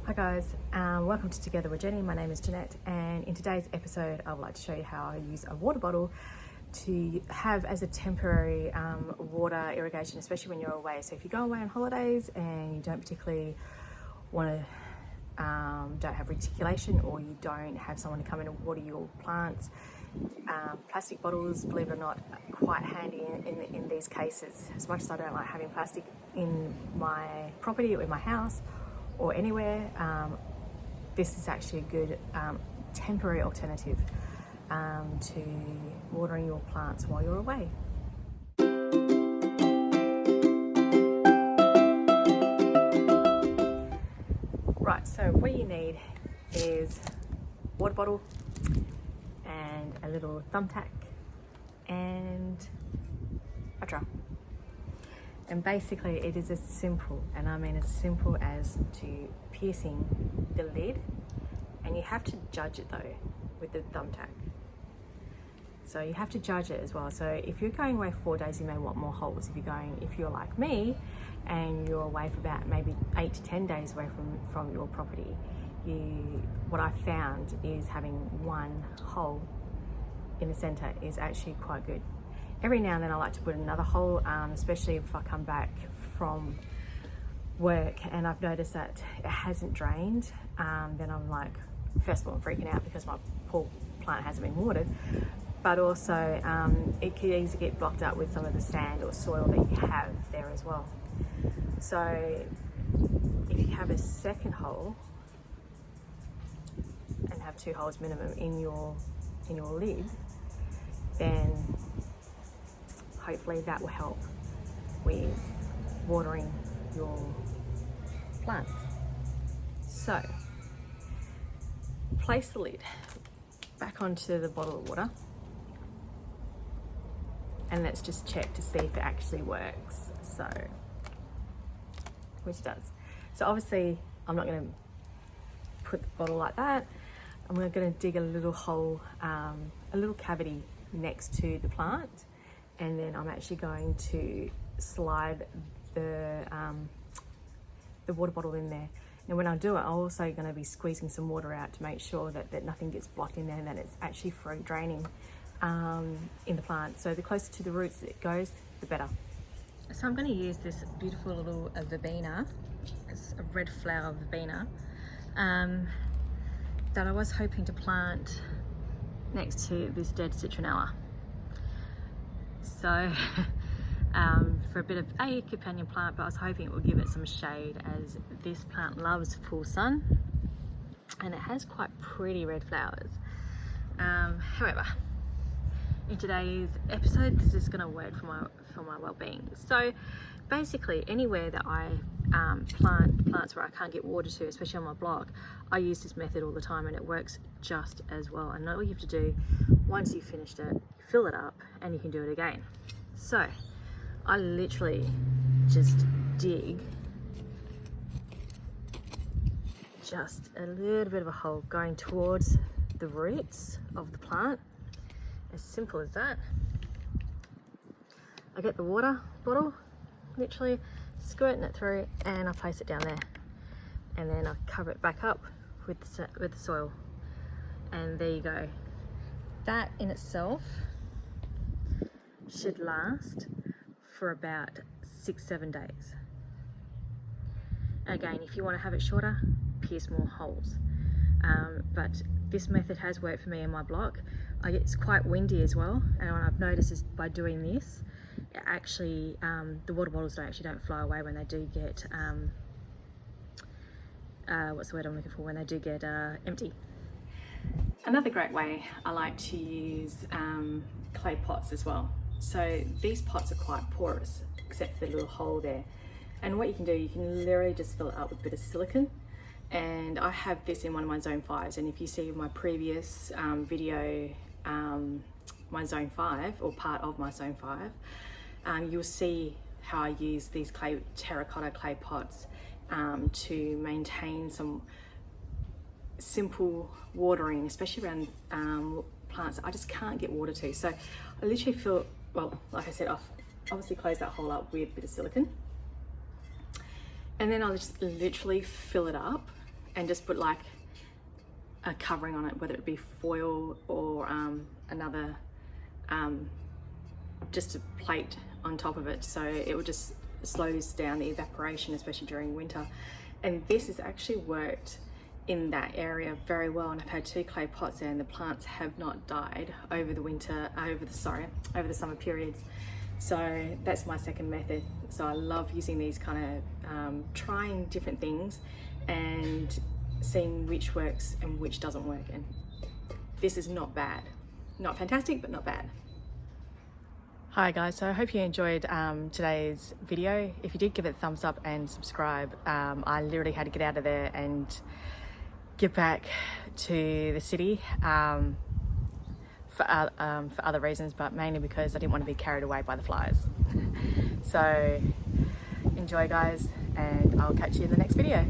Hi guys, welcome to Together with Jenny. My name is Jeanette, and in today's episode I would like to show you how I use a water bottle to have as a temporary water irrigation, especially when you're away. So if you go away on holidays and you don't particularly want to don't have reticulation, or you don't have someone to come in and water your plants, plastic bottles, believe it or not, are quite handy in these cases. As much as I don't like having plastic in my property or in my house or anywhere, this is actually a good temporary alternative to watering your plants while you're away. Right, so what you need is water bottle and a little thumbtack and a drum. And basically it is as simple, and I mean as simple as to piercing the lid, and you have to judge it though with the thumbtack. So you have to judge it as well. So if you're going away 4 days, you may want more holes. If you're like me and you're away for about maybe 8 to 10 days away from your property, what I found is having one hole in the center is actually quite good. Every now and then I like to put another hole, especially if I come back from work and I've noticed that it hasn't drained. Then I'm like, first of all, I'm freaking out because my poor plant hasn't been watered, but also it could easily get blocked up with some of the sand or soil that you have there as well. So if you have a second hole and have 2 holes minimum in your lid, then hopefully that will help with watering your plants. So place the lid back onto the bottle of water, and let's just check to see if it actually works. So, which it does. So obviously I'm not going to put the bottle like that. I'm going to dig a little hole, a little cavity next to the plant, and then I'm actually going to slide the water bottle in there. And when I do it, I'm also going to be squeezing some water out to make sure that nothing gets blocked in there and that it's actually free draining in the plant. So the closer to the roots it goes, the better. So I'm going to use this beautiful little verbena. It's a red flower verbena that I was hoping to plant next to this dead citronella. So for a bit of a companion plant, but I was hoping it would give it some shade, as this plant loves full sun and it has quite pretty red flowers. However, in today's episode, this is going to work for my well-being. So basically, anywhere that I plant plants where I can't get water to, especially on my block, I use this method all the time, and it works just as well. And all you have to do, once you've finished it, fill it up, and you can do it again. So I literally just dig just a little bit of a hole going towards the roots of the plant. As simple as that. I get the water bottle, literally squirting it through, and I place it down there, and then I cover it back up with the soil, and there you go. That in itself should last for about 6-7 days. Again, if you want to have it shorter, pierce more holes, but this method has worked for me in my block. It's quite windy as well, and what I've noticed is by doing this, it actually the water bottles don't fly away when they do get what's the word I'm looking for, when they do get empty. Another great way I like to use clay pots as well. So these pots are quite porous, except for the little hole there. And what you can do, you can literally just fill it up with a bit of silicone. And I have this in one of my Zone 5s, and if you see my previous video, my Zone 5, or part of my Zone 5, you'll see how I use these terracotta clay pots to maintain some simple watering, especially around plants that I just can't get water to. So I literally fill, well, like I said, I've obviously closed that hole up with a bit of silicone, and then I'll just literally fill it up and just put like a covering on it, whether it be foil or another just a plate on top of it, so it will just slows down the evaporation, especially during winter. And this has actually worked in that area very well, and I've had 2 clay pots there and the plants have not died over the winter, over the summer periods. So that's my second method. So I love using these kind of trying different things and seeing which works and which doesn't work. And this is not bad, not fantastic, but not bad. Hi guys, so I hope you enjoyed today's video. If you did, give it a thumbs up and subscribe. I literally had to get out of there and get back to the city for other reasons, but mainly because I didn't want to be carried away by the flies. So enjoy guys, and I'll catch you in the next video.